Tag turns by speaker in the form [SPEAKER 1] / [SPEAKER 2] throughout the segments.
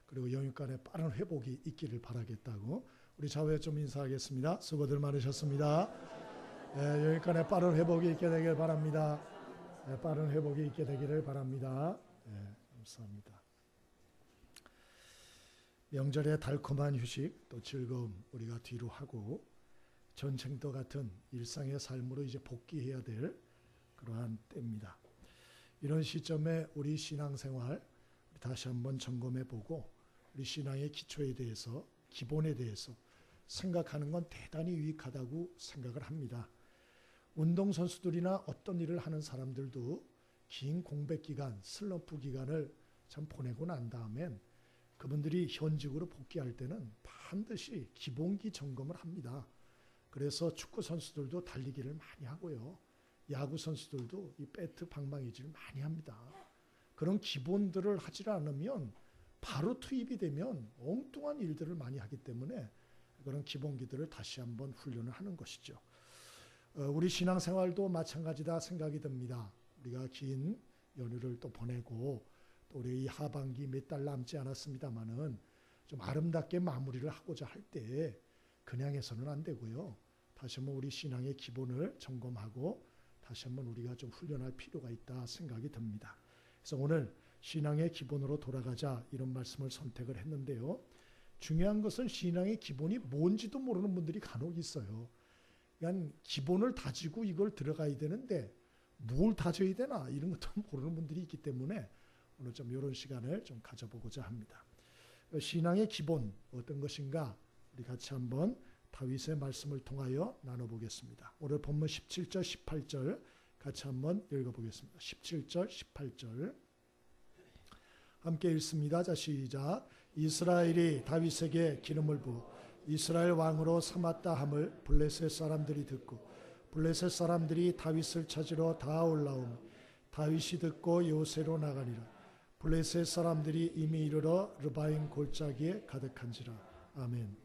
[SPEAKER 1] 그리고 영육간의 빠른 회복이 있기를 바라겠다고 우리 자회 좀 인사하겠습니다. 수고들 많으셨습니다. 영육간의 빠른 회복이 있게 되길 바랍니다. 빠른 회복이 있게 되기를 바랍니다. 감사합니다. 명절의 달콤한 휴식 또 즐거움 우리가 뒤로 하고 전쟁터 같은 일상의 삶으로 이제 복귀해야 될 그러한 때입니다. 이런 시점에 우리 신앙생활 다시 한번 점검해보고 우리 신앙의 기초에 대해서 기본에 대해서 생각하는 건 대단히 유익하다고 생각을 합니다. 운동선수들이나 어떤 일을 하는 사람들도 긴 공백기간, 슬럼프 기간을 참 보내고 난 다음엔 그분들이 현직으로 복귀할 때는 반드시 기본기 점검을 합니다. 그래서 축구 선수들도 달리기를 많이 하고요. 야구 선수들도 이 배트 방망이질을 많이 합니다. 그런 기본들을 하지 않으면 바로 투입이 되면 엉뚱한 일들을 많이 하기 때문에 그런 기본기들을 다시 한번 훈련을 하는 것이죠. 우리 신앙생활도 마찬가지다 생각이 듭니다. 우리가 긴 연휴를 또 보내고 또 우리 이 하반기 몇 달 남지 않았습니다만은 좀 아름답게 마무리를 하고자 할 때 그냥 해서는 안 되고요. 다시 한번 우리 신앙의 기본을 점검하고 다시 한번 우리가 좀 훈련할 필요가 있다 생각이 듭니다. 그래서 오늘 신앙의 기본으로 돌아가자 이런 말씀을 선택을 했는데요. 중요한 것은 신앙의 기본이 뭔지도 모르는 분들이 간혹 있어요. 그러니까 기본을 다지고 이걸 들어가야 되는데 뭘 다져야 되나 이런 것도 모르는 분들이 있기 때문에 오늘 좀 이런 시간을 좀 가져보고자 합니다. 신앙의 기본 어떤 것인가 우리 같이 한번 다윗의 말씀을 통하여 나눠보겠습니다. 오늘 본문 17절 18절 같이 한번 읽어보겠습니다. 17절 18절 함께 읽습니다. 자 시작. 이스라엘이 다윗에게 기름을 부어 이스라엘 왕으로 삼았다 함을 블레셋 사람들이 듣고 블레셋 사람들이 다윗을 찾으러 다 올라오니 다윗이 듣고 요새로 나가니라. 블레셋 사람들이 이미 이르러 르바임 골짜기에 가득한지라. 아멘.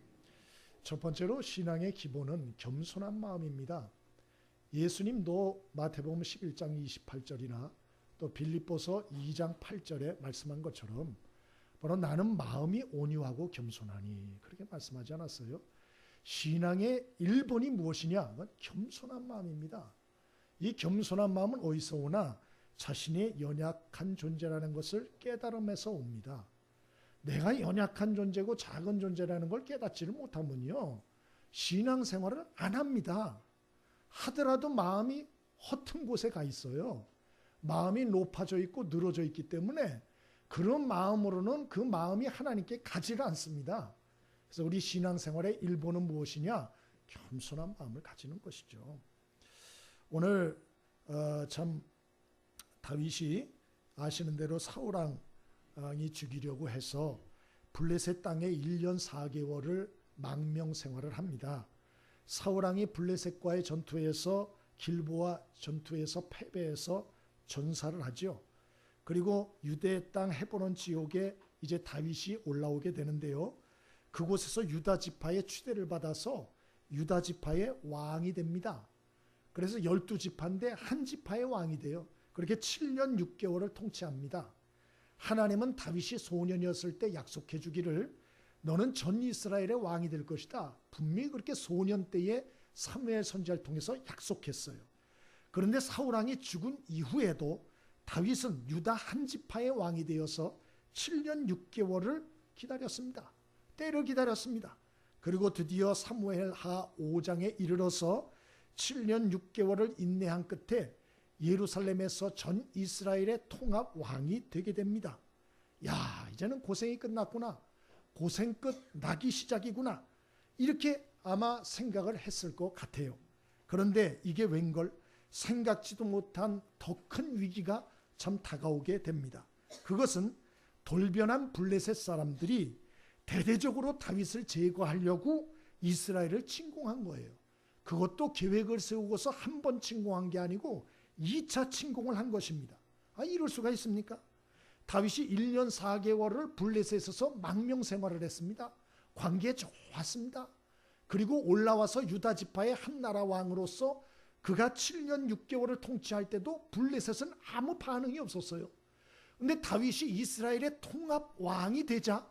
[SPEAKER 1] 첫 번째로 신앙의 기본은 겸손한 마음입니다. 예수님도 마태복음 11장 28절이나 또 빌립보서 2장 8절에 말씀한 것처럼 바로 나는 마음이 온유하고 겸손하니 그렇게 말씀하지 않았어요? 신앙의 1번이 무엇이냐? 그건 겸손한 마음입니다. 이 겸손한 마음은 어디서 오나? 자신이 연약한 존재라는 것을 깨달음에서 옵니다. 내가 연약한 존재고 작은 존재라는 걸 깨닫지를 못하면요. 신앙생활을 안 합니다. 하더라도 마음이 허튼 곳에 가 있어요. 마음이 높아져 있고 늘어져 있기 때문에 그런 마음으로는 그 마음이 하나님께 가지를 않습니다. 그래서 우리 신앙생활의 1번은 무엇이냐? 겸손한 마음을 가지는 것이죠. 오늘 참 다윗이 아시는 대로 사울왕이 죽이려고 해서 블레셋 땅에 1년 4개월을 망명 생활을 합니다. 사울왕이 블레셋과의 전투에서 길보아 전투에서 패배해서 전사를 하죠. 그리고 유대 땅 헤브론 지역에 이제 다윗이 올라오게 되는데요. 그곳에서 유다 지파의 추대를 받아서 유다 지파의 왕이 됩니다. 그래서 12지파인데 한 지파의 왕이 돼요. 그렇게 7년 6개월을 통치합니다. 하나님은 다윗이 소년이었을 때 약속해 주기를 너는 전 이스라엘의 왕이 될 것이다. 분명히 그렇게 소년 때에 사무엘 선지자를 통해서 약속했어요. 그런데 사울왕이 죽은 이후에도 다윗은 유다 한 지파의 왕이 되어서 7년 6개월을 기다렸습니다. 때를 기다렸습니다. 그리고 드디어 사무엘하 5장에 이르러서 7년 6개월을 인내한 끝에 예루살렘에서 전 이스라엘의 통합 왕이 되게 됩니다. 야, 이제는 고생이 끝났구나. 고생 끝 나기 시작이구나. 이렇게 아마 생각을 했을 것 같아요. 그런데 이게 웬걸 생각지도 못한 더 큰 위기가 참 다가오게 됩니다. 그것은 돌변한 블레셋 사람들이 대대적으로 다윗을 제거하려고 이스라엘을 침공한 거예요. 그것도 계획을 세우고서 한 번 침공한 게 아니고 2차 침공을 한 것입니다. 이럴 수가 있습니까? 다윗이 1년 4개월을 블레셋에서 망명 생활을 했습니다. 관계 좋았습니다. 그리고 올라와서 유다 지파의 한 나라 왕으로서 그가 7년 6개월을 통치할 때도 블레셋은 아무 반응이 없었어요. 그런데 다윗이 이스라엘의 통합 왕이 되자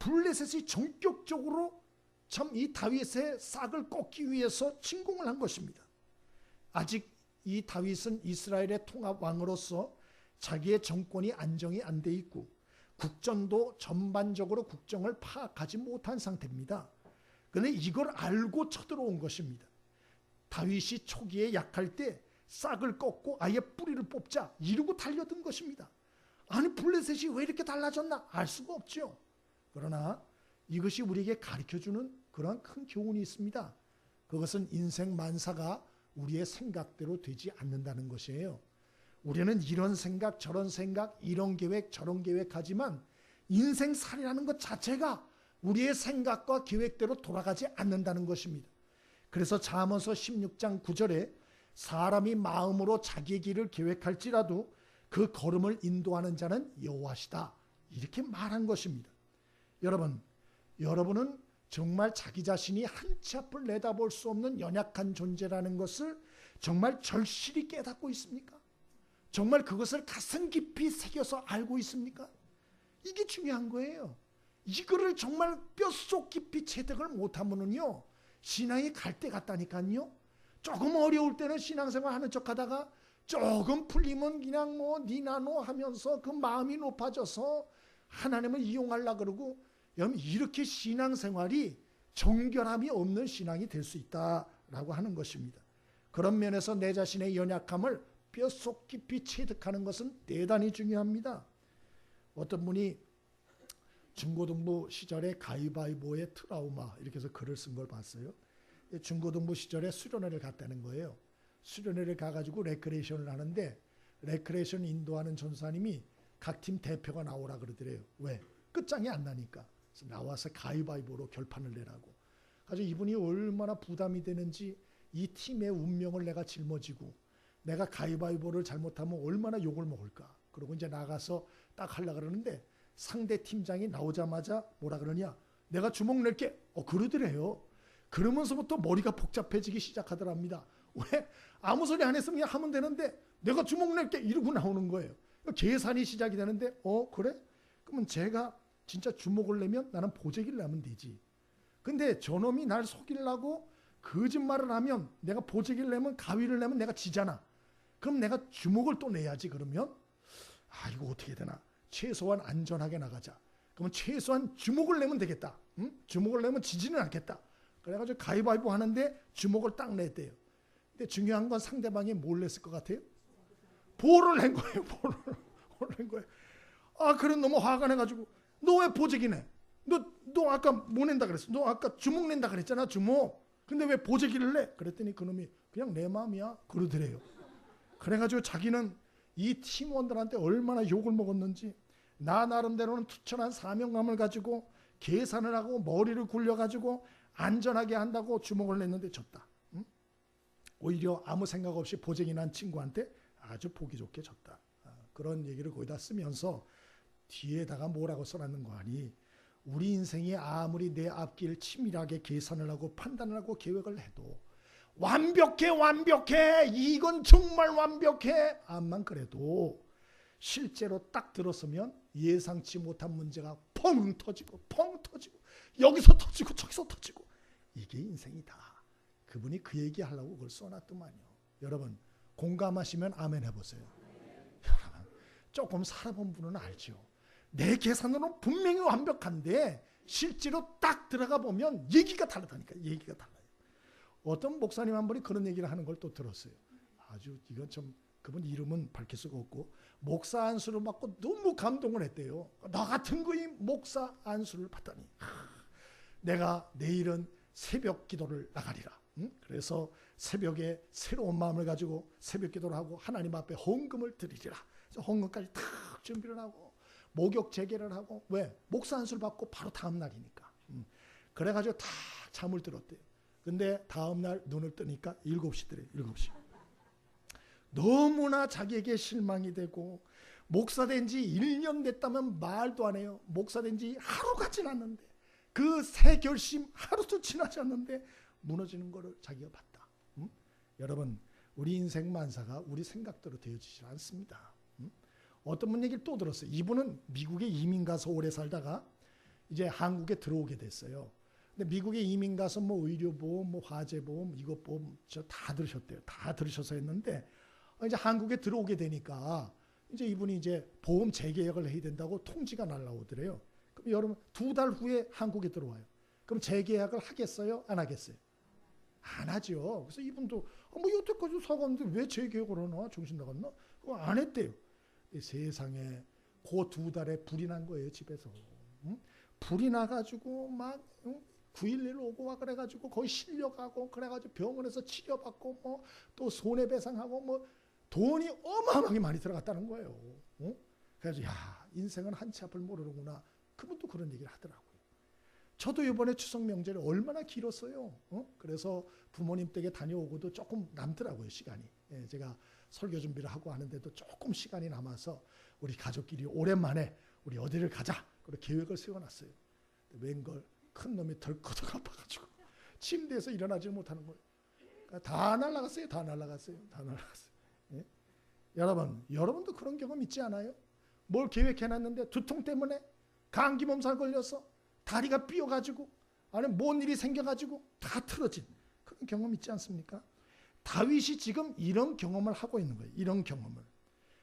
[SPEAKER 1] 블레셋이 전격적으로 참 이 다윗의 싹을 꺾기 위해서 침공을 한 것입니다. 아직 이 다윗은 이스라엘의 통합 왕으로서 자기의 정권이 안정이 안 돼 있고 국정도 전반적으로 국정을 파악하지 못한 상태입니다. 그런데 이걸 알고 쳐들어온 것입니다. 다윗이 초기에 약할 때 싹을 꺾고 아예 뿌리를 뽑자 이러고 달려든 것입니다. 아니 블레셋이 왜 이렇게 달라졌나 알 수가 없죠. 그러나 이것이 우리에게 가르쳐주는 그러한 큰 교훈이 있습니다. 그것은 인생 만사가 우리의 생각대로 되지 않는다는 것이에요. 우리는 이런 생각 저런 생각 이런 계획 저런 계획하지만 인생살이라는 것 자체가 우리의 생각과 계획대로 돌아가지 않는다는 것입니다. 그래서 잠언서 16장 9절에 사람이 마음으로 자기의 길을 계획할지라도 그 걸음을 인도하는 자는 여호와시다 이렇게 말한 것입니다. 여러분은 정말 자기 자신이 한 치 앞을 내다볼 수 없는 연약한 존재라는 것을 정말 절실히 깨닫고 있습니까? 정말 그것을 가슴 깊이 새겨서 알고 있습니까? 이게 중요한 거예요. 이거를 정말 뼛속 깊이 체득을 못하면은요 신앙이 갈 때 같다니까요. 조금 어려울 때는 신앙생활 하는 척 하다가 조금 풀리면 그냥 뭐 니나노 하면서 그 마음이 높아져서 하나님을 이용하려고 그러고 이렇게 신앙생활이 정결함이 없는 신앙이 될 수 있다라고 하는 것입니다. 그런 면에서 내 자신의 연약함을 뼛속 깊이 체득하는 것은 대단히 중요합니다. 어떤 분이 중고등부 시절에 가위바위보의 트라우마 이렇게 해서 글을 쓴 걸 봤어요. 중고등부 시절에 수련회를 갔다는 거예요. 수련회를 가가지고 레크레이션을 하는데 레크레이션 인도하는 전사님이 각 팀 대표가 나오라 그러더래요. 왜? 끝장이 안 나니까. 그래서 나와서 가위바위보로 결판을 내라고. 가지고 이분이 얼마나 부담이 되는지 이 팀의 운명을 내가 짊어지고 내가 가위바위보를 잘못하면 얼마나 욕을 먹을까. 그러고 이제 나가서 딱 하려고 그러는데 상대 팀장이 나오자마자 뭐라 그러냐. 내가 주먹 낼게. 그러더래요. 그러면서부터 머리가 복잡해지기 시작하더랍니다. 왜? 아무 소리 안 했으면 그냥 하면 되는데 내가 주먹 낼게 이러고 나오는 거예요. 계산이 시작이 되는데 그래? 그러면 제가 진짜 주먹을 내면 나는 보재기를 내면 되지. 근데 저놈이 날 속이려고 거짓말을 하면 내가 보재기를 내면 가위를 내면 내가 지잖아. 그럼 내가 주먹을 또 내야지. 그러면 이거 어떻게 되나. 최소한 안전하게 나가자. 그러면 최소한 주먹을 내면 되겠다. 응? 주먹을 내면 지지는 않겠다. 그래가지고 가위바위보 하는데 주먹을 딱 냈대요. 근데 중요한 건 상대방이 뭘 냈을 것 같아요? 볼을 낸 거예요. 볼을 낸 거예요. 그래 너무 화가 나가지고 너 왜 보재기 내? 너 아까 뭐 낸다 그랬어? 너 아까 주먹 낸다 그랬잖아 주먹. 근데 왜 보재기를 내? 그랬더니 그놈이 그냥 내 마음이야 그러더래요. 그래가지고 자기는 이 팀원들한테 얼마나 욕을 먹었는지 나 나름대로는 투철한 사명감을 가지고 계산을 하고 머리를 굴려가지고 안전하게 한다고 주먹을 냈는데 졌다. 응? 오히려 아무 생각 없이 보재기 난 친구한테 아주 보기 좋게 졌다. 그런 얘기를 거기다 쓰면서 뒤에다가 뭐라고 써놨는 거 아니. 우리 인생이 아무리 내 앞길 치밀하게 계산을 하고 판단을 하고 계획을 해도 완벽해 이건 정말 완벽해 암만 그래도 실제로 딱 들었으면 예상치 못한 문제가 펑 터지고 여기서 터지고 저기서 터지고 이게 인생이다. 그분이 그 얘기 하려고 그걸 써놨더만요. 여러분 공감하시면 아멘 해보세요. 여러분 조금 살아본 분은 알죠. 내 계산으로는 분명히 완벽한데 실제로 딱 들어가 보면 얘기가 다르다니까. 얘기가 달라요. 어떤 목사님 한 분이 그런 얘기를 하는 걸 또 들었어요. 아주 이건 좀 그분 이름은 밝힐 수가 없고 목사 안수를 받고 너무 감동을 했대요. 나 같은 거이 목사 안수를 받다니. 내가 내일은 새벽 기도를 나가리라. 응? 그래서 새벽에 새로운 마음을 가지고 새벽 기도를 하고 하나님 앞에 헌금을 드리리라. 그래서 헌금까지 다 준비를 하고 목욕 재개를 하고 왜? 목사 안수를 받고 바로 다음 날이니까. 그래가지고 다 잠을 들었대요. 근데 다음 날 눈을 뜨니까 7시더래요. 7시. 너무나 자기에게 실망이 되고 목사 된 지 1년 됐다면 말도 안 해요. 목사 된 지 하루가 지났는데 그 새 결심 하루도 지나지 않는데 무너지는 거를 자기가 봤다. 여러분 우리 인생 만사가 우리 생각대로 되어지지 않습니다. 어떤 분 얘기를 또 들었어요. 이분은 미국에 이민 가서 오래 살다가 이제 한국에 들어오게 됐어요. 근데 미국에 이민 가서 뭐 의료보험, 뭐 화재보험, 이것 보험 저 다 들으셨대요. 다 들으셔서 했는데 이제 한국에 들어오게 되니까 이제 이분이 이제 보험 재계약을 해야 된다고 통지가 날라오더래요. 그럼 여러분 2달 후에 한국에 들어와요. 그럼 재계약을 하겠어요? 안 하겠어요? 안 하죠. 그래서 이분도 뭐 여태까지 사갔는데 왜 재계약을 하나? 정신 나갔나? 그거 안 했대요. 세상에 그 2달에 불이 난 거예요. 집에서. 응? 불이 나가지고 막 9.11 오고 와 그래가지고 거의 실려가고 그래가지고 병원에서 치료받고 뭐 또 손해배상하고 뭐 돈이 어마어마하게 많이 들어갔다는 거예요. 응? 그래서 야 인생은 한치 앞을 모르는구나. 그분도 그런 얘기를 하더라고요. 저도 이번에 추석 명절이 얼마나 길었어요. 그래서 부모님 댁에 다녀오고도 조금 남더라고요. 시간이. 예, 제가 설교 준비를 하고 하는데도 조금 시간이 남아서 우리 가족끼리 오랜만에 우리 어디를 가자. 그렇게 계획을 세워놨어요. 웬걸 큰 놈이 덜커덕 아파가지고 침대에서 일어나지 못하는 거예요. 그러니까 다 날아갔어요. 다 날아갔어요. 다 날아갔어요. 예? 여러분도 그런 경험 있지 않아요? 뭘 계획해놨는데 두통 때문에 감기 몸살 걸려서 다리가 삐어가지고 아니면 뭔 일이 생겨가지고 다 틀어진 그런 경험 있지 않습니까? 다윗이 지금 이런 경험을 하고 있는 거예요. 이런 경험을.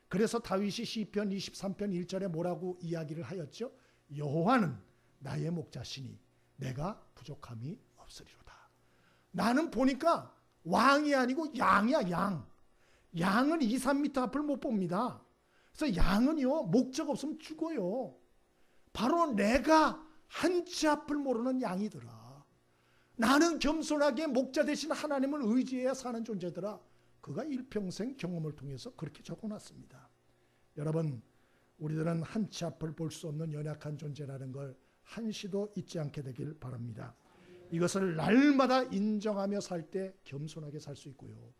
[SPEAKER 1] 그래서 다윗이 시편 23편 1절에 뭐라고 이야기를 하였죠? 여호와는 나의 목자시니 내가 부족함이 없으리로다. 나는 보니까 왕이 아니고 양이야. 양은 2, 3m 앞을 못 봅니다. 그래서 양은요 목적 없으면 죽어요. 바로 내가 한치 앞을 모르는 양이더라. 나는 겸손하게 목자 대신 하나님을 의지해야 사는 존재더라. 그가 일평생 경험을 통해서 그렇게 적어놨습니다. 여러분, 우리들은 한치 앞을 볼 수 없는 연약한 존재라는 걸 한시도 잊지 않게 되길 바랍니다. 이것을 날마다 인정하며 살 때 겸손하게 살 수 있고요.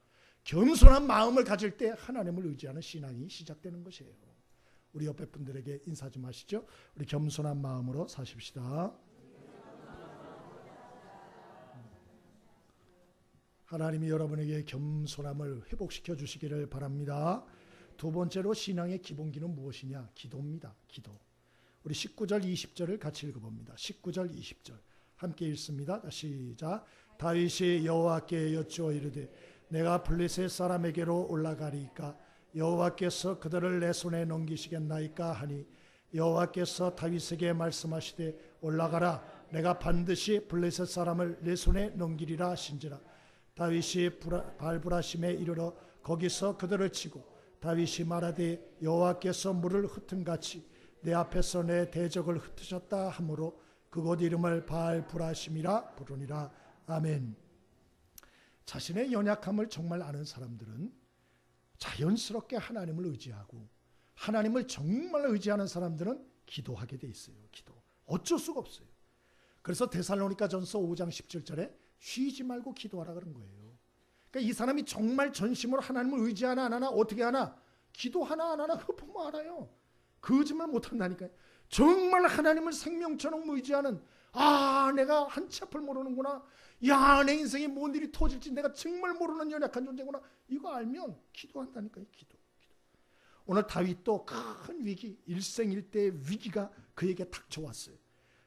[SPEAKER 1] 겸손한 마음을 가질 때 하나님을 의지하는 신앙이 시작되는 것이에요. 우리 옆에 분들에게 인사 좀 하시죠. 우리 겸손한 마음으로 사십시다. 하나님이 여러분에게 겸손함을 회복시켜 주시기를 바랍니다. 두 번째로 신앙의 기본기는 무엇이냐? 기도입니다. 기도. 우리 19절 20절을 같이 읽어봅니다. 19절 20절 함께 읽습니다. 시작. 다윗이 여호와께 여쭈어 이르되 내가 블레셋 사람에게로 올라가리이까 여호와께서 그들을 내 손에 넘기시겠나이까 하니 여호와께서 다윗에게 말씀하시되 올라가라 내가 반드시 블레셋 사람을 내 손에 넘기리라 하신지라. 다윗이 발브라심에 이르러 거기서 그들을 치고 다윗이 말하되 여호와께서 물을 흩은같이 내 앞에서 내 대적을 흩으셨다 하므로 그곳 이름을 발브라심이라 부르니라. 아멘. 자신의 연약함을 정말 아는 사람들은 자연스럽게 하나님을 의지하고 하나님을 정말 의지하는 사람들은 기도하게 돼 있어요. 기도. 어쩔 수가 없어요. 그래서 데살로니가전서 5장 17절에 쉬지 말고 기도하라 그런 거예요. 그러니까 이 사람이 정말 전심으로 하나님을 의지하나 안 하나 어떻게 하나 기도하나 안 하나 그거 보면 알아요. 거짓말 못한다니까요. 정말 하나님을 생명처럼 의지하는 내가 한치 앞을 모르는구나. 내 인생에 뭔 일이 터질지 내가 정말 모르는 연약한 존재구나. 이거 알면 기도한다니까요. 기도. 오늘 다윗도 큰 위기, 일생일대의 위기가 그에게 닥쳐왔어요.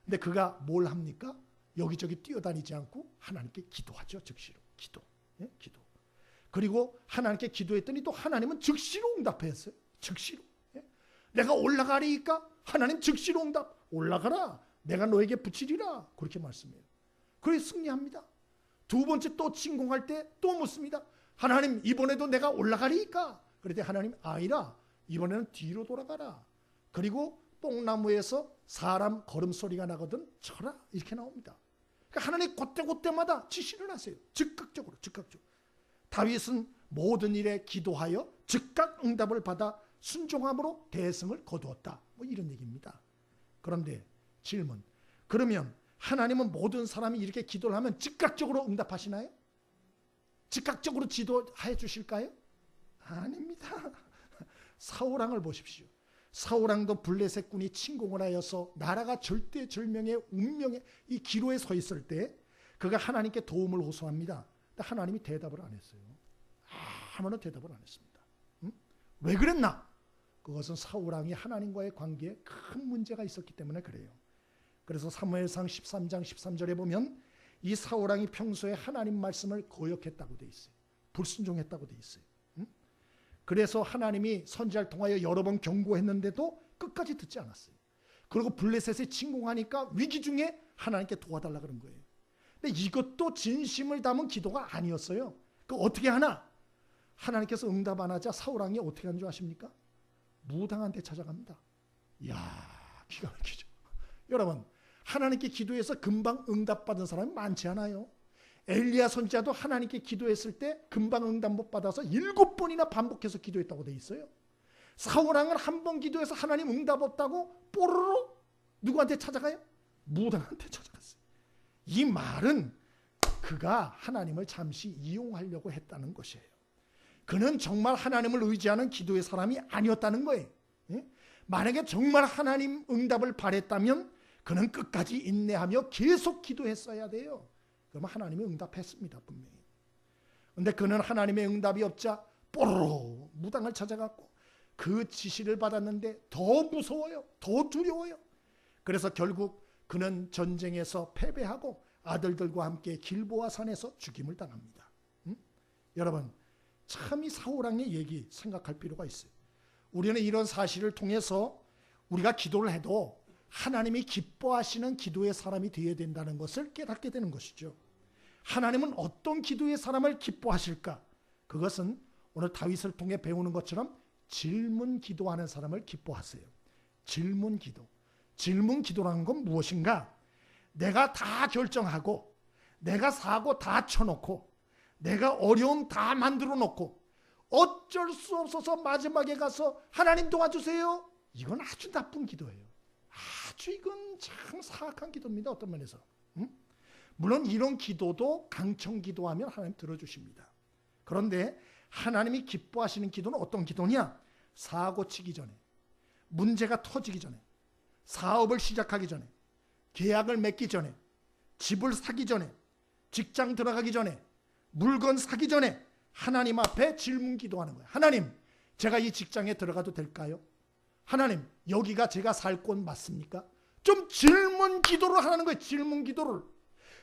[SPEAKER 1] 근데 그가 뭘 합니까? 여기저기 뛰어다니지 않고 하나님께 기도하죠. 즉시로. 기도. 기도. 그리고 하나님께 기도했더니 또 하나님은 즉시로 응답했어요. 즉시로. 내가 올라가리니까 하나님 즉시로 응답. 올라가라. 내가 너에게 붙이리라. 그렇게 말씀해요. 그래서 승리합니다. 두 번째 또 침공할 때 또 묻습니다. 하나님 이번에도 내가 올라가리니까. 그랬더니 하나님 아니라 이번에는 뒤로 돌아가라. 그리고 뽕나무에서 사람 걸음소리가 나거든 쳐라. 이렇게 나옵니다. 그러니까 하나님 그때마다 지시를 하세요. 즉각적으로. 다윗은 모든 일에 기도하여 즉각 응답을 받아 순종함으로 대승을 거두었다. 뭐 이런 얘기입니다. 그런데 질문. 그러면 하나님은 모든 사람이 이렇게 기도를 하면 즉각적으로 응답하시나요? 즉각적으로 지도해 주실까요? 아닙니다. 사울왕을 보십시오. 사울왕도 블레셋 군이 침공을 하여서 나라가 절대절명의 운명의 이 기로에 서 있을 때 그가 하나님께 도움을 호소합니다. 근데 하나님이 대답을 안 했어요. 아무런 대답을 안 했습니다. 왜 그랬나? 그것은 사울왕이 하나님과의 관계에 큰 문제가 있었기 때문에 그래요. 그래서 사무엘상 13장 13절에 보면 이 사울왕이 평소에 하나님 말씀을 거역했다고 돼 있어요. 불순종했다고 돼 있어요. 그래서 하나님이 선지자를 통하여 여러 번 경고했는데도 끝까지 듣지 않았어요. 그리고 블레셋에 침공하니까 위기 중에 하나님께 도와달라 그런 거예요. 근데 이것도 진심을 담은 기도가 아니었어요. 그 어떻게 하나? 하나님께서 응답 안 하자 사울왕이 어떻게 하는 줄 아십니까? 무당한테 찾아갑니다. 이야, 기가 막히죠. 여러분, 하나님께 기도해서 금방 응답받은 사람이 많지 않아요. 엘리야 선지자도 하나님께 기도했을 때 금방 응답 못 받아서 7번이나 반복해서 기도했다고 돼 있어요. 사울왕은 한 번 기도해서 하나님 응답 없다고 뽀로로 누구한테 찾아가요? 무당한테 찾아갔어요. 이 말은 그가 하나님을 잠시 이용하려고 했다는 것이에요. 그는 정말 하나님을 의지하는 기도의 사람이 아니었다는 거예요. 만약에 정말 하나님 응답을 바랬다면 그는 끝까지 인내하며 계속 기도했어야 돼요. 그러면 하나님이 응답했습니다, 분명히. 그런데 그는 하나님의 응답이 없자 뽀로로 무당을 찾아갔고 그 지시를 받았는데 더 무서워요. 더 두려워요. 그래서 결국 그는 전쟁에서 패배하고 아들들과 함께 길보아 산에서 죽임을 당합니다. 여러분, 참 이 사울왕의 얘기 생각할 필요가 있어요. 우리는 이런 사실을 통해서 우리가 기도를 해도 하나님이 기뻐하시는 기도의 사람이 되어야 된다는 것을 깨닫게 되는 것이죠. 하나님은 어떤 기도의 사람을 기뻐하실까? 그것은 오늘 다윗을 통해 배우는 것처럼 질문 기도하는 사람을 기뻐하세요. 질문 기도. 질문 기도라는 건 무엇인가? 내가 다 결정하고 내가 사고 다 쳐놓고 내가 어려움 다 만들어 놓고 어쩔 수 없어서 마지막에 가서 하나님 도와주세요. 이건 아주 나쁜 기도예요. 아주 이건 참 사악한 기도입니다. 어떤 면에서. 물론 이런 기도도 강청 기도하면 하나님 들어주십니다. 그런데 하나님이 기뻐하시는 기도는 어떤 기도냐? 사고 치기 전에, 문제가 터지기 전에, 사업을 시작하기 전에, 계약을 맺기 전에, 집을 사기 전에, 직장 들어가기 전에, 물건 사기 전에 하나님 앞에 질문 기도하는 거예요. 하나님, 제가 이 직장에 들어가도 될까요? 하나님, 여기가 제가 살 곳 맞습니까? 좀 질문 기도를 하는 거예요. 질문 기도를.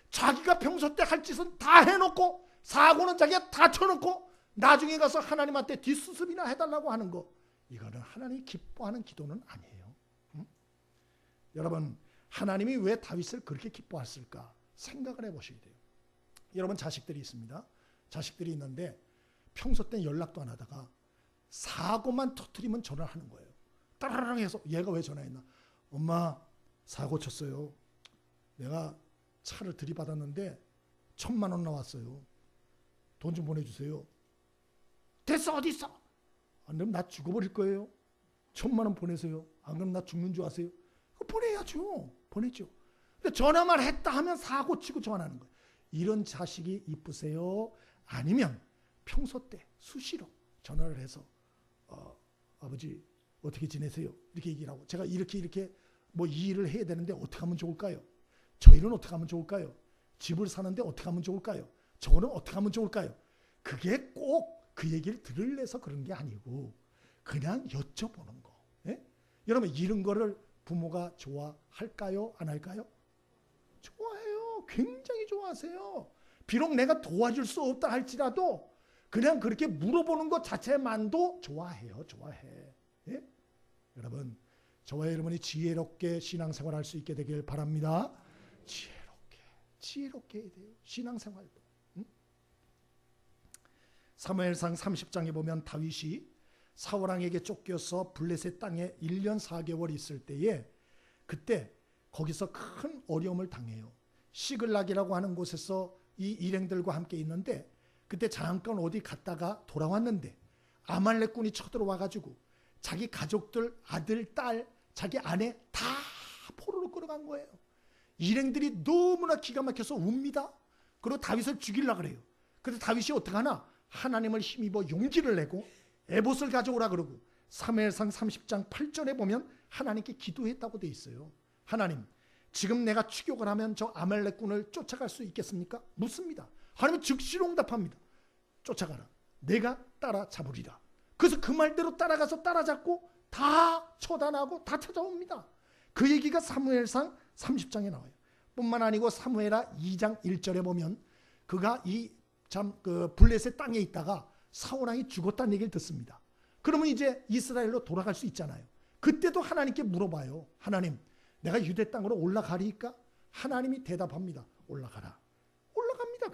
[SPEAKER 1] 자기가 평소 때 할 짓은 다 해놓고 사고는 자기가 다 쳐놓고 나중에 가서 하나님한테 뒷수습이나 해달라고 하는 거, 이거는 하나님이 기뻐하는 기도는 아니에요. 여러분, 하나님이 왜 다윗을 그렇게 기뻐했을까 생각을 해보셔야 돼요. 여러분, 자식들이 있습니다. 자식들이 있는데 평소 때 연락도 안 하다가 사고만 터뜨리면 전화를 하는 거예요. 따라랑 해서 얘가 왜 전화했나? 엄마, 사고 쳤어요. 내가 차를 들이받았는데 1,000만 원 나왔어요. 돈 좀 보내주세요. 됐어, 어디 있어? 안 그러면 나 죽어버릴 거예요. 1,000만 원 보내세요. 안 그러면 나 죽는 줄 아세요? 보내야죠. 보내죠. 근데 전화만 했다 하면 사고 치고 전화하는 거예요. 이런 자식이 이쁘세요? 아니면 평소 때 수시로 전화를 해서 아버지 어떻게 지내세요? 이렇게 얘기를 하고 제가 이렇게 뭐 이 일을 해야 되는데 어떻게 하면 좋을까요? 저 일은 어떻게 하면 좋을까요? 집을 사는데 어떻게 하면 좋을까요? 저거는 어떻게 하면 좋을까요? 그게 꼭 그 얘기를 들으려서 그런 게 아니고 그냥 여쭤보는 거. 예? 여러분, 이런 거를 부모가 좋아할까요? 안 할까요? 좋아해요. 굉장히 좋아하세요. 비록 내가 도와줄 수 없다 할지라도 그냥 그렇게 물어보는 것 자체만도 좋아해요. 좋아해. 예? 여러분, 저와 여러분이 지혜롭게 신앙생활 할 수 있게 되길 바랍니다. 지혜롭게 해야 돼요. 신앙생활도. 사무엘상 30장에 보면 다윗이 사울왕에게 쫓겨서 블레셋 땅에 1년 4개월 있을 때에 그때 거기서 큰 어려움을 당해요. 시글락이라고 하는 곳에서 이 일행들과 함께 있는데 그때 잠깐 어디 갔다가 돌아왔는데 아말렉군이 쳐들어와가지고 자기 가족들, 아들, 딸, 자기 아내 다 포로로 끌어간 거예요. 일행들이 너무나 기가 막혀서 웁니다. 그리고 다윗을 죽이려고 그래요. 그래서 다윗이 어떻게 하나? 하나님을 힘입어 용기를 내고 에봇을 가져오라 그러고 사무엘상 30장 8절에 보면 하나님께 기도했다고 돼 있어요. 하나님, 지금 내가 추격을 하면 저 아말렉군을 쫓아갈 수 있겠습니까? 묻습니다. 하나님은 즉시로 응답합니다. 쫓아가라. 내가 따라잡으리라. 그래서 그 말대로 따라가서 따라잡고 다 처단하고 다 찾아옵니다. 그 얘기가 사무엘상 30장에 나와요. 뿐만 아니고 사무엘하 2장 1절에 보면 그가 이 참 그 블레셋 땅에 있다가 사울 왕이 죽었다는 얘기를 듣습니다. 그러면 이제 이스라엘로 돌아갈 수 있잖아요. 그때도 하나님께 물어봐요. 하나님, 내가 유대 땅으로 올라가리까? 하나님이 대답합니다. 올라가라. 올라갑니다.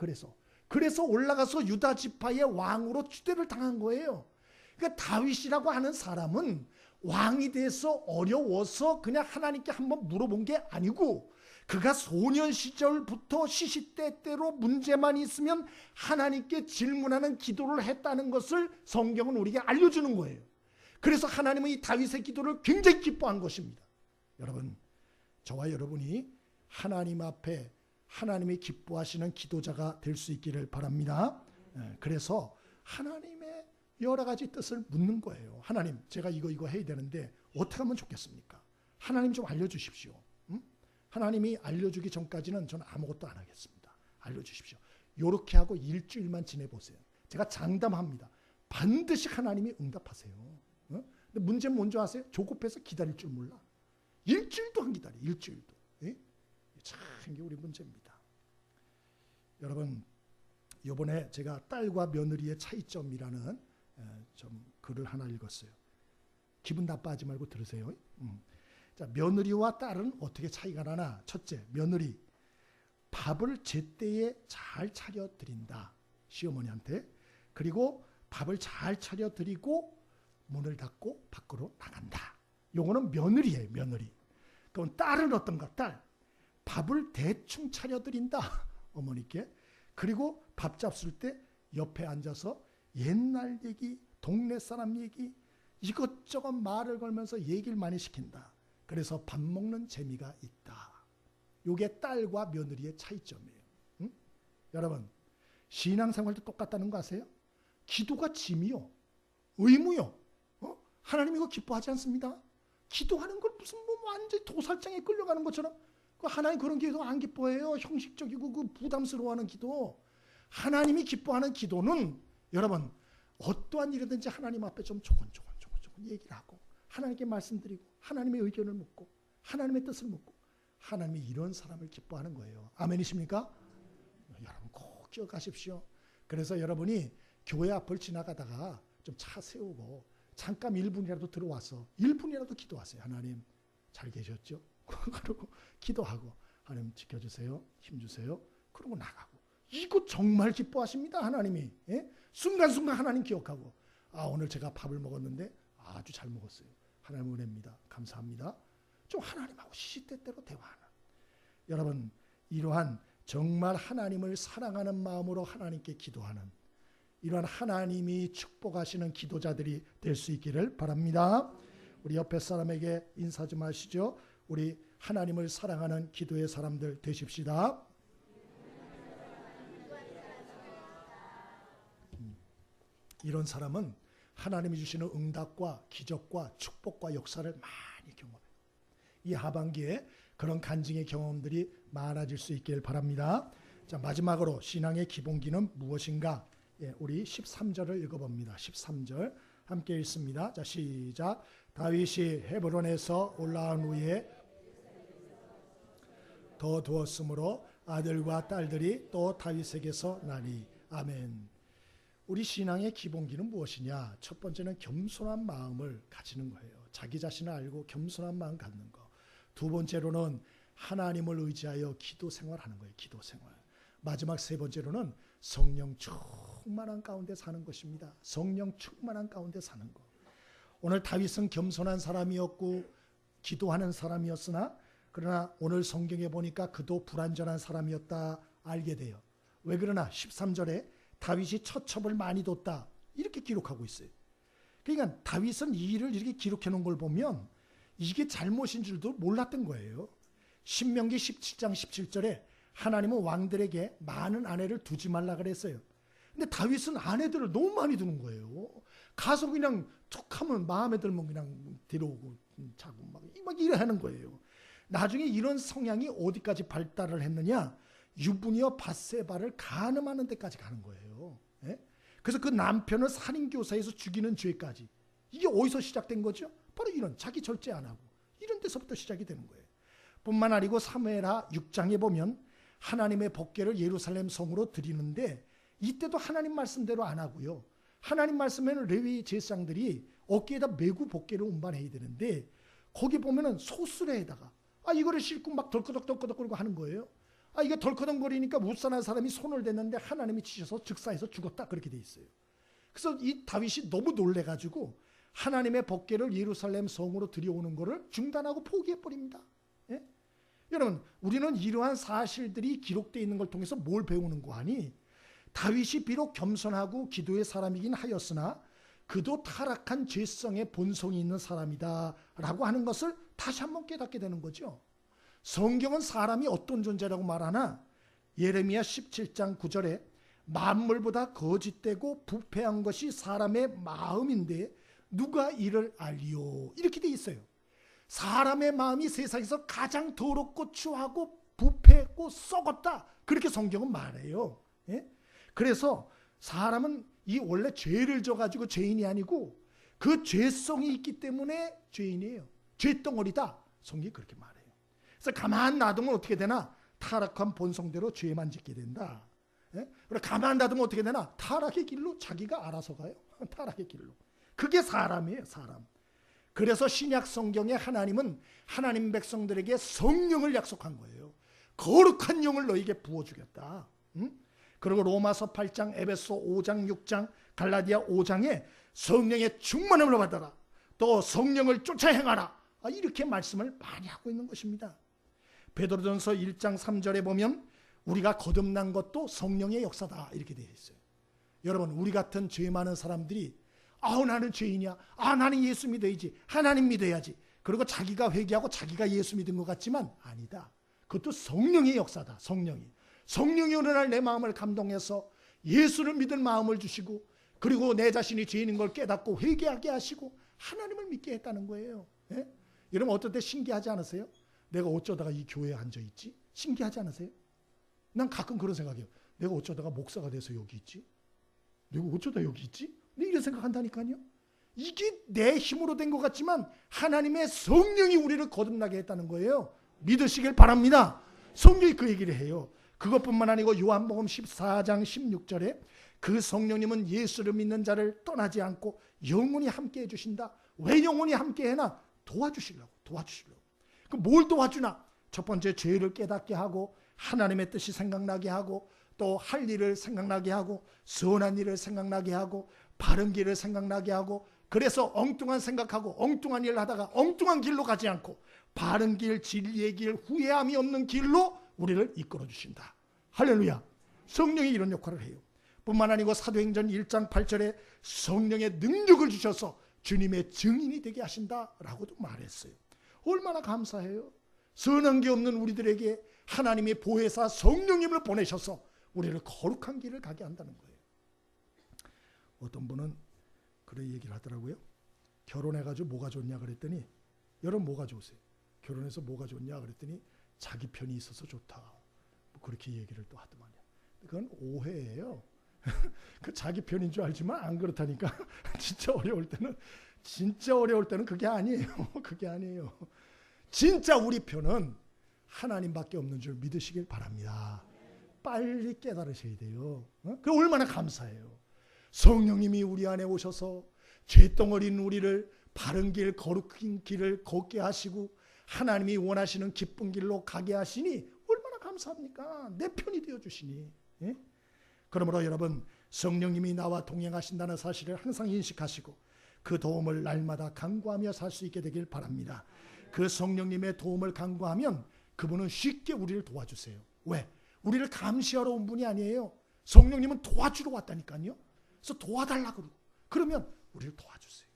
[SPEAKER 1] 그래서 올라가서 유다 지파의 왕으로 추대를 당한 거예요. 그러니까 다윗이라고 하는 사람은 왕이 돼서 어려워서 그냥 하나님께 한번 물어본 게 아니고, 그가 소년 시절부터 시시때때로 문제만 있으면 하나님께 질문하는 기도를 했다는 것을 성경은 우리에게 알려주는 거예요. 그래서 하나님은 이 다윗의 기도를 굉장히 기뻐한 것입니다. 여러분, 저와 여러분이 하나님 앞에 하나님이 기뻐하시는 기도자가 될 수 있기를 바랍니다. 그래서 하나님의 여러 가지 뜻을 묻는 거예요. 하나님, 제가 이거 해야 되는데 어떻게 하면 좋겠습니까? 하나님 좀 알려주십시오. 하나님이 알려주기 전까지는 저는 아무것도 안 하겠습니다. 알려주십시오. 이렇게 하고 일주일만 지내보세요. 제가 장담합니다. 반드시 하나님이 응답하세요. 근데 문제는 뭔지 아세요? 조급해서 기다릴 줄 몰라. 일주일도 안 기다려. 일주일도. 참 이게 우리 문제입니다. 여러분, 이번에 제가 딸과 며느리의 차이점이라는 좀 글을 하나 읽었어요. 기분 나빠하지 말고 들으세요. 자, 며느리와 딸은 어떻게 차이가 나나? 첫째, 며느리 밥을 제때에 잘 차려 드린다. 시어머니한테. 그리고 밥을 잘 차려 드리고 문을 닫고 밖으로 나간다. 요거는 며느리예요, 며느리. 그럼 딸은 어떤가? 딸. 밥을 대충 차려 드린다. 어머니께. 그리고 밥 잡술 때 옆에 앉아서 옛날 얘기, 동네 사람 얘기, 이것저것 말을 걸면서 얘기를 많이 시킨다. 그래서 밥 먹는 재미가 있다. 이게 딸과 며느리의 차이점이에요. 여러분, 신앙생활도 똑같다는 거 아세요? 기도가 짐이요, 의무요. 하나님 이거 기뻐하지 않습니다. 기도하는 걸 무슨 완전히 도살장에 끌려가는 것처럼. 하나님 그런 기도 안 기뻐해요. 형식적이고 그 부담스러워하는 기도. 하나님이 기뻐하는 기도는 여러분, 어떠한 일이든지 하나님 앞에 좀 조곤조곤 얘기를 하고, 하나님께 말씀드리고, 하나님의 의견을 묻고, 하나님의 뜻을 묻고, 하나님이 이런 사람을 기뻐하는 거예요. 아멘이십니까? 여러분 꼭 기억하십시오. 그래서 여러분이 교회 앞을 지나가다가 좀 차 세우고 잠깐 1분이라도 들어와서 1분이라도 기도하세요. 하나님 잘 계셨죠? 그러고 기도하고, 하나님 지켜주세요, 힘주세요. 그러고 나가고. 이거 정말 기뻐하십니다. 하나님이. 순간순간 하나님 기억하고, 오늘 제가 밥을 먹었는데 아주 잘 먹었어요. 하나님 은혜입니다. 감사합니다. 좀 하나님하고 시시때때로 대화하는. 여러분, 이러한 정말 하나님을 사랑하는 마음으로 하나님께 기도하는 이러한 하나님이 축복하시는 기도자들이 될 수 있기를 바랍니다. 우리 옆에 사람에게 인사 좀 하시죠. 우리 하나님을 사랑하는 기도의 사람들 되십시다. 이런 사람은 하나님이 주시는 응답과 기적과 축복과 역사를 많이 경험해요. 이 하반기에 그런 간증의 경험들이 많아질 수 있길 바랍니다. 자, 마지막으로 신앙의 기본기는 무엇인가? 우리 13절을 읽어봅니다. 13절 함께 읽습니다. 자, 시작. 다윗이 헤브론에서 올라온 후에 더 두었으므로 아들과 딸들이 또 다윗에게서 나니. 아멘. 우리 신앙의 기본기는 무엇이냐? 첫 번째는 겸손한 마음을 가지는 거예요. 자기 자신을 알고 겸손한 마음 갖는 거. 두 번째로는 하나님을 의지하여 기도 생활하는 거예요. 기도 생활. 마지막 세 번째로는 성령 충만한 가운데 사는 것입니다. 성령 충만한 가운데 사는 것. 오늘 다윗은 겸손한 사람이었고 기도하는 사람이었으나, 그러나 오늘 성경에 보니까 그도 불완전한 사람이었다 알게 돼요. 왜 그러나 13절에 다윗이 처첩을 많이 뒀다 이렇게 기록하고 있어요. 그러니까 다윗은 이 일을 이렇게 기록해 놓은 걸 보면 이게 잘못인 줄도 몰랐던 거예요. 신명기 17장 17절에 하나님은 왕들에게 많은 아내를 두지 말라 그랬어요. 근데 다윗은 아내들을 너무 많이 두는 거예요. 가서 그냥 툭하면 마음에 들면 그냥 데려오고 자고 막 이래 하는 거예요. 나중에 이런 성향이 어디까지 발달을 했느냐? 유분이어 밧세바를 간음하는 데까지 가는 거예요. 그래서 그 남편을 살인교사에서 죽이는 죄까지. 이게 어디서 시작된 거죠? 바로 이런 자기 절제 안 하고 이런 데서부터 시작이 되는 거예요. 뿐만 아니고 사무엘하 6장에 보면 하나님의 법궤를 예루살렘 성으로 드리는데 이때도 하나님 말씀대로 안 하고요. 하나님 말씀에는 레위 제사장들이 어깨에다 메고 법궤를 운반해야 되는데 거기 보면은 소수레에다가 이거를 싣고 막 덜커덕거리고 하는 거예요. 이게 덜커덕거리니까 못사는 사람이 손을 댔는데 하나님이 치셔서 즉사해서 죽었다 그렇게 돼 있어요. 그래서 이 다윗이 너무 놀래가지고 하나님의 법궤를 예루살렘 성으로 들여오는 것을 중단하고 포기해버립니다. 예? 여러분 우리는 이러한 사실들이 기록되어 있는 걸 통해서 뭘 배우는 거 아니? 다윗이 비록 겸손하고 기도의 사람이긴 하였으나 그도 타락한 죄성의 본성이 있는 사람이다 라고 하는 것을 다시 한번 깨닫게 되는 거죠. 성경은 사람이 어떤 존재라고 말하나 예레미야 17장 9절에 만물보다 거짓되고 부패한 것이 사람의 마음인데 누가 이를 알리요 이렇게 돼 있어요. 사람의 마음이 세상에서 가장 더럽고 추하고 부패했고 썩었다 그렇게 성경은 말해요. 예? 그래서 사람은 이 원래 죄를 져가지고 죄인이 아니고 그 죄성이 있기 때문에 죄인이에요. 죄덩어리다 성경이 그렇게 말해요. 그래서 가만 놔두면 어떻게 되나? 타락한 본성대로 죄만 짓게 된다. 예? 가만 놔두면 어떻게 되나? 타락의 길로 자기가 알아서 가요. 타락의 길로. 그게 사람이에요. 사람. 그래서 신약 성경에 하나님은 하나님 백성들에게 성령을 약속한 거예요. 거룩한 영을 너에게 부어주겠다. 그리고 로마서 8장, 에베소 5장, 6장, 갈라디아 5장에 성령의 충만함을 받아라. 또 성령을 쫓아 행하라. 이렇게 말씀을 많이 하고 있는 것입니다. 베드로전서 1장 3절에 보면 우리가 거듭난 것도 성령의 역사다 이렇게 되어 있어요. 여러분 우리 같은 죄 많은 사람들이 나는 죄인이야. 나는 예수 믿어야지. 하나님 믿어야지. 그리고 자기가 회개하고 자기가 예수 믿은 것 같지만 아니다. 그것도 성령의 역사다. 성령이 어느 날 내 마음을 감동해서 예수를 믿을 마음을 주시고 그리고 내 자신이 죄인인 걸 깨닫고 회개하게 하시고 하나님을 믿게 했다는 거예요. 예? 여러분 어떨 때 신기하지 않으세요? 내가 어쩌다가 이 교회에 앉아있지? 신기하지 않으세요? 난 가끔 그런 생각이에요. 내가 어쩌다가 목사가 돼서 여기 있지? 내가 어쩌다 여기 있지? 이런 생각한다니까요. 이게 내 힘으로 된 것 같지만 하나님의 성령이 우리를 거듭나게 했다는 거예요. 믿으시길 바랍니다. 성경이 그 얘기를 해요. 그것뿐만 아니고 요한복음 14장 16절에 그 성령님은 예수를 믿는 자를 떠나지 않고 영원히 함께 해주신다. 왜 영원히 함께 해나? 도와주시려고. 그럼 뭘 도와주나? 첫 번째 죄를 깨닫게 하고 하나님의 뜻이 생각나게 하고 또 할 일을 생각나게 하고 선한 일을 생각나게 하고 바른 길을 생각나게 하고 그래서 엉뚱한 생각하고 엉뚱한 일을 하다가 엉뚱한 길로 가지 않고 바른 길, 진리의 길, 후회함이 없는 길로 우리를 이끌어 주신다. 할렐루야. 성령이 이런 역할을 해요. 뿐만 아니고 사도행전 1장 8절에 성령의 능력을 주셔서 주님의 증인이 되게 하신다라고도 말했어요. 얼마나 감사해요. 선한 게 없는 우리들에게 하나님의 보혜사 성령님을 보내셔서 우리를 거룩한 길을 가게 한다는 거예요. 어떤 분은 그런 얘기를 하더라고요. 결혼해가지고 뭐가 좋냐 그랬더니 여러분 뭐가 좋으세요? 결혼해서 뭐가 좋냐 그랬더니 자기 편이 있어서 좋다. 뭐 그렇게 얘기를 또 하더만요. 그건 오해예요. 그 자기 편인 줄 알지만 안 그렇다니까. 진짜 어려울 때는 그게 아니에요. 그게 아니에요. 진짜 우리 편은 하나님밖에 없는 줄 믿으시길 바랍니다. 빨리 깨달으셔야 돼요. 그 얼마나 감사해요. 성령님이 우리 안에 오셔서 죄덩어리인 우리를 바른 길, 거룩한 길을 걷게 하시고 하나님이 원하시는 기쁜 길로 가게 하시니 얼마나 감사합니까? 내 편이 되어주시니. 예? 그러므로 여러분 성령님이 나와 동행하신다는 사실을 항상 인식하시고 그 도움을 날마다 간구하며 살 수 있게 되길 바랍니다. 그 성령님의 도움을 간구하면 그분은 쉽게 우리를 도와주세요. 왜? 우리를 감시하러 온 분이 아니에요. 성령님은 도와주러 왔다니까요. 그래서 도와달라고 그러고 그러면 우리를 도와주세요.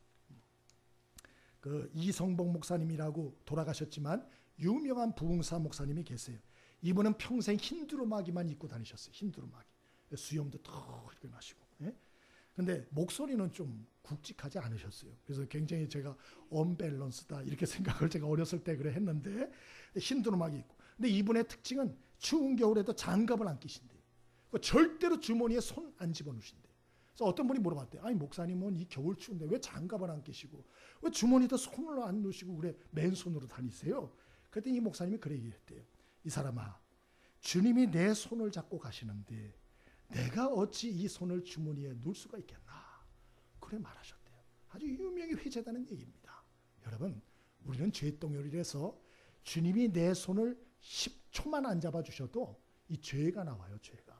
[SPEAKER 1] 그 이성복 목사님이라고 돌아가셨지만 유명한 부흥사 목사님이 계세요. 이분은 평생 흰두루마기만 입고 다니셨어요. 흰두루마기. 수염도 턱 이렇게 나시고. 예? 근데 목소리는 좀 굵직하지 않으셨어요. 그래서 굉장히 제가 언밸런스다 이렇게 생각을 제가 어렸을 때 그래 했는데 흰두루마기 입고. 근데 이분의 특징은 추운 겨울에도 장갑을 안 끼신대요. 절대로 주머니에 손 안 집어넣으신대요. 그래서 어떤 분이 물어봤대요. 아니 목사님은 이 겨울 추운데 왜 장갑을 안 끼시고 왜 주머니에다 손을 안 넣으시고 그래 맨손으로 다니세요? 그랬더니 이 목사님이 그래 얘기했대요. 이 사람아, 주님이 내 손을 잡고 가시는데 내가 어찌 이 손을 주머니에 넣을 수가 있겠나, 그래 말하셨대요. 아주 유명히 회자되는 얘기입니다. 여러분, 우리는 죄덩어리라서 주님이 내 손을 10초만 안 잡아주셔도 이 죄가 나와요. 죄가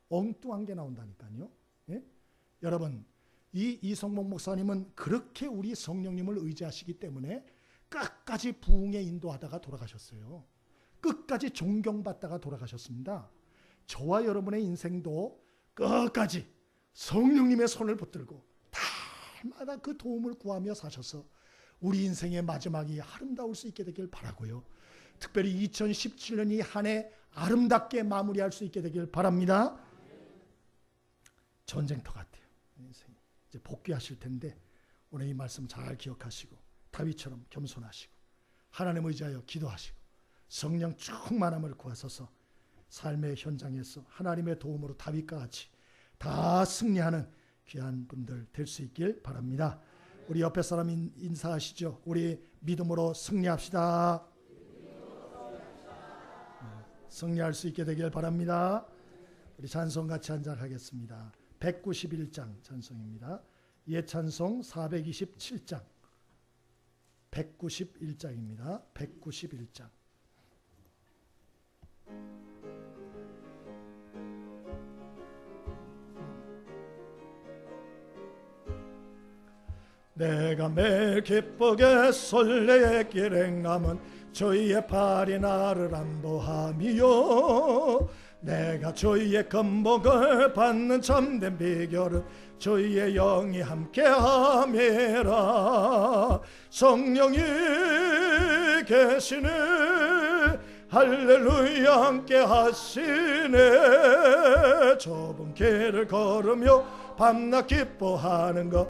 [SPEAKER 1] 엉뚱한 게 나온다니까요. 예? 여러분, 이 이성목 목사님은 그렇게 우리 성령님을 의지하시기 때문에 끝까지 부흥에 인도하다가 돌아가셨어요. 끝까지 존경받다가 돌아가셨습니다. 저와 여러분의 인생도 끝까지 성령님의 손을 붙들고 달마다 그 도움을 구하며 사셔서 우리 인생의 마지막이 아름다울 수 있게 되길 바라고요. 특별히 2017년 이 한 해 아름답게 마무리할 수 있게 되길 바랍니다. 전쟁터 같아요. 인생이 이제 복귀하실 텐데 오늘 이 말씀 잘 기억하시고 다윗처럼 겸손하시고 하나님 의지하여 기도하시고 성령 충만함을 구하소서 삶의 현장에서 하나님의 도움으로 다윗과 같이 다 승리하는 귀한 분들 될 수 있길 바랍니다. 우리 옆에 사람 인사하시죠. 우리 믿음으로 승리합시다. 승리할 수 있게 되길 바랍니다. 우리 찬송 같이 한작하겠습니다. 191장 찬송입니다. 옛 찬송 427장 191장입니다. 191장. 내가 매일 기쁘게 설레의 길행함은 주의 팔이 나를 안보함이요, 내가 주의 금복을 받는 참된 비결은 주의 영이 함께함이라. 성령이 계시네, 할렐루야 함께 하시네. 좁은 길을 걸으며 밤낮 기뻐하는 것